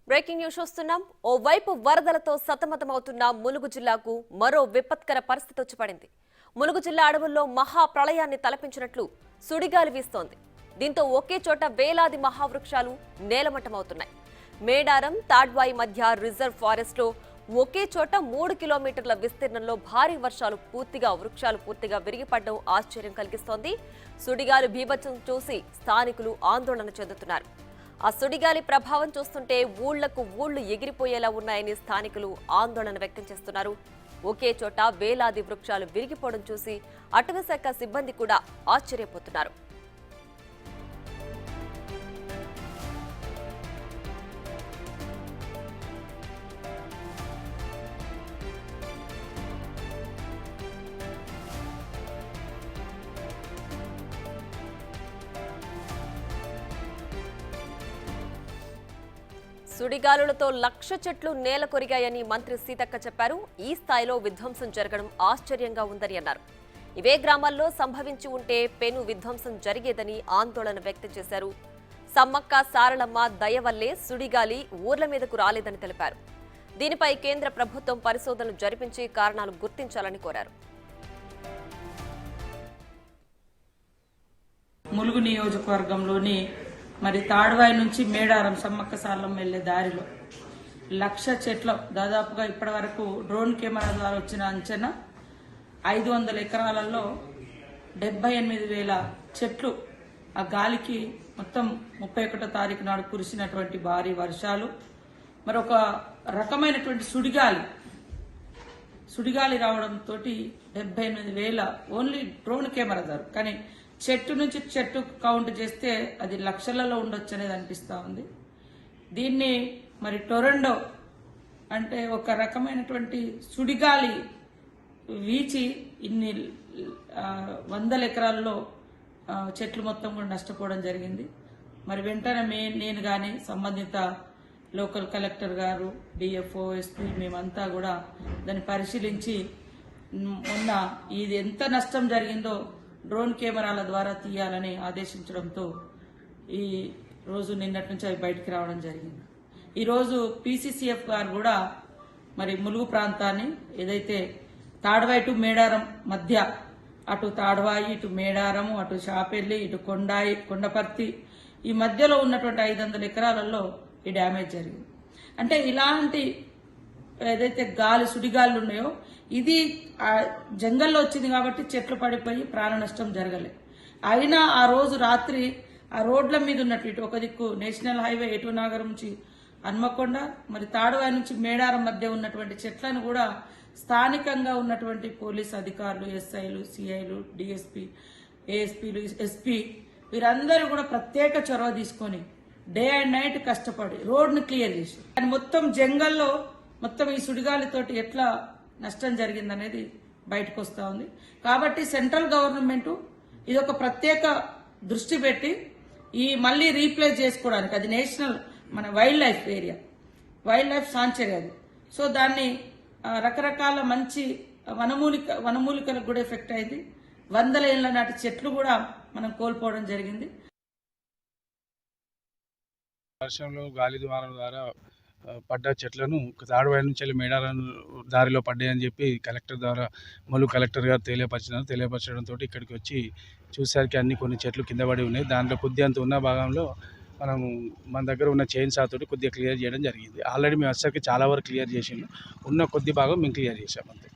Breaking news చూస్తున్నాం. ఓవైపు వరదలతో సతమతమవుతున్న ములుగు జిల్లాకు మరో విపత్కర పరిస్థితి వచ్చి పడింది. ములుగు జిల్లా అడవుల్లో మహా ప్రళయాన్ని తలపించినట్లు సుడిగాలి వీస్తోంది. దీంతో ఒకే చోట వేలాది మహావృక్షాలు నేలమట్టమవుతున్నాయి. మేడారం తాడ్వాయి మధ్య రిజర్వ్ ఫారెస్ట్ లో ఒకే చోట 3 కిలోమీటర్ల విస్తీర్ణంలో భారీ వృక్షాలు పూర్తిగా విరిగిపడడం ఆశ్చర్యం కలిగిస్తోంది. సుడిగాలి బీభత్సం చూసి స్థానికులు ఆందోళన చెందుతున్నారు. ఆ సుడిగాలి ప్రభావం చూస్తుంటే ఊళ్లు ఎగిరిపోయేలా ఉన్నాయని స్థానికులు ఆందోళన వ్యక్తం చేస్తున్నారు. ఒకే చోట వేలాది వృక్షాలు విరిగిపోవడం చూసి అటవీశాఖ సిబ్బంది కూడా ఆశ్చర్యపోతున్నారు. సుడిగాలులతో 1,00,000 చెట్లు నేల కొరిగాయని మంత్రి సీతక్క చెప్పారు. ఈ స్థాయిలో విధ్వంసం జరగడం ఆశ్చర్యంగా ఉందని అన్నారు. ఇవే గ్రామాల్లో సంభవించి ఉంటే పెను విధ్వంసం జరిగేదని ఆందోళన వ్యక్తం చేశారు. సమ్మక్క సారలమ్మ దయ వల్లే సుడిగాలి ఊర్ల మీదకు రాలేదని తెలిపారు. దీనిపై కేంద్ర ప్రభుత్వం పరిశోధనలు జరిపించి కారణాలు గుర్తించాలని కోరారు. ములుగు నియోజకవర్గంలోని తాడ్వాయి నుంచి మేడారం సమ్మక్క సారలమ్మ వెళ్లే దారిలో 1,00,000 చెట్లు దాదాపుగా ఇప్పటి వరకు డ్రోన్ కెమెరా ద్వారా వచ్చిన అంచనా 500 ఎకరాలలో 78,000 చెట్లు ఆ గాలికి మొత్తం 31వ తారీఖు నాడు కురిసినటువంటి భారీ వర్షాలు మరొక రకమైనటువంటి సుడిగాలి రావడంతో 78,000 ఓన్లీ డ్రోన్ కెమెరా ద్వారా, కానీ చెట్టు నుంచి చెట్టు కౌంట్ చేస్తే అది లక్షలలో ఉండొచ్చు అనేది అనిపిస్తూ ఉంది. దీన్ని టొరండో అంటే ఒక రకమైనటువంటి సుడిగాలి వీచి ఇన్ని 100 ఎకరాల్లో చెట్లు మొత్తం కూడా నష్టపోవడం జరిగింది. వెంటనే నేను కానీ సంబంధిత లోకల్ కలెక్టర్ గారు, డిఎఫ్ఓ, ఎస్పీ మేమంతా కూడా దాన్ని పరిశీలించి మొన్న ఇది ఎంత నష్టం జరిగిందో డ్రోన్ కెమెరాల ద్వారా తీయాలని ఆదేశించడంతో ఈ రోజు నిన్నటి నుంచి అవి బయటికి రావడం జరిగింది. ఈరోజు పీసీసీఎఫ్ గారు కూడా ములుగు ప్రాంతాన్ని ఏదైతే తాడ్వాయి టు మేడారం మధ్య, అటు తాడ్వాయి, ఇటు మేడారము, అటు షాపెల్లి, ఇటు కొండపర్తి, ఈ మధ్యలో ఉన్నటువంటి 500 ఎకరాలలో ఈ డ్యామేజ్ జరిగింది. అంటే ఇలాంటి ఏదైతే సుడిగాలు ఉన్నాయో ఇది జంగల్లో వచ్చింది కాబట్టి చెట్లు పడిపోయి ప్రాణ నష్టం జరగలే. అయినా ఆ రోజు రాత్రి ఆ రోడ్ల మీద ఉన్నట్టు ఇటు ఒక దిక్కు నేషనల్ హైవే ఎటు నాగరం నుంచి హన్మకొండ, తాడువాయి నుంచి మేడారం మధ్య ఉన్నటువంటి చెట్లను కూడా స్థానికంగా ఉన్నటువంటి పోలీస్ అధికారులు, ఎస్ఐలు, సిఐలు, డిఎస్పీ, ఏఎస్పీలు, ఎస్పీ వీరందరూ కూడా ప్రత్యేక చొరవ తీసుకొని డే అండ్ నైట్ కష్టపడి రోడ్ను క్లియర్ చేసి మొత్తం జంగల్లో మొత్తం ఈ సుడిగాలితోటి ఎట్లా నష్టం జరిగిందనేది బయటకు వస్తూ ఉంది. కాబట్టి సెంట్రల్ గవర్నమెంట్ ఇది ఒక ప్రత్యేక దృష్టి పెట్టి ఈ మళ్ళీ రీప్లేస్ చేసుకోవడానికి, అది national wild life area, wild life sanctuary అది. సో దాన్ని రకరకాల మంచి వనమూలికలకు కూడా ఎఫెక్ట్ అయింది. 100 ఏళ్ల నాటి చెట్లు కూడా మనం కోల్పోవడం జరిగింది. వర్షంలో గాలి దుమారం ద్వారా పడ్డ చెట్లను తాడువాయి నుంచి వెళ్ళి మేడారం దారిలో పడ్డాయని చెప్పి కలెక్టర్ ద్వారా ములుగు కలెక్టర్ గారు తెలియపరచడంతో ఇక్కడికి వచ్చి చూసేసరికి కొన్ని చెట్లు కింద పడి ఉన్నాయి. దాంట్లో కొద్దిగా ఉన్న భాగంలో మన దగ్గర ఉన్న చైన్ సాతోటి కొద్దిగా క్లియర్ చేయడం జరిగింది. ఆల్రెడీ మేము వచ్చేసరికి చాలా వరకు క్లియర్ చేసిండు. ఉన్న కొద్ది భాగం మేము క్లియర్ చేసాం అంతే.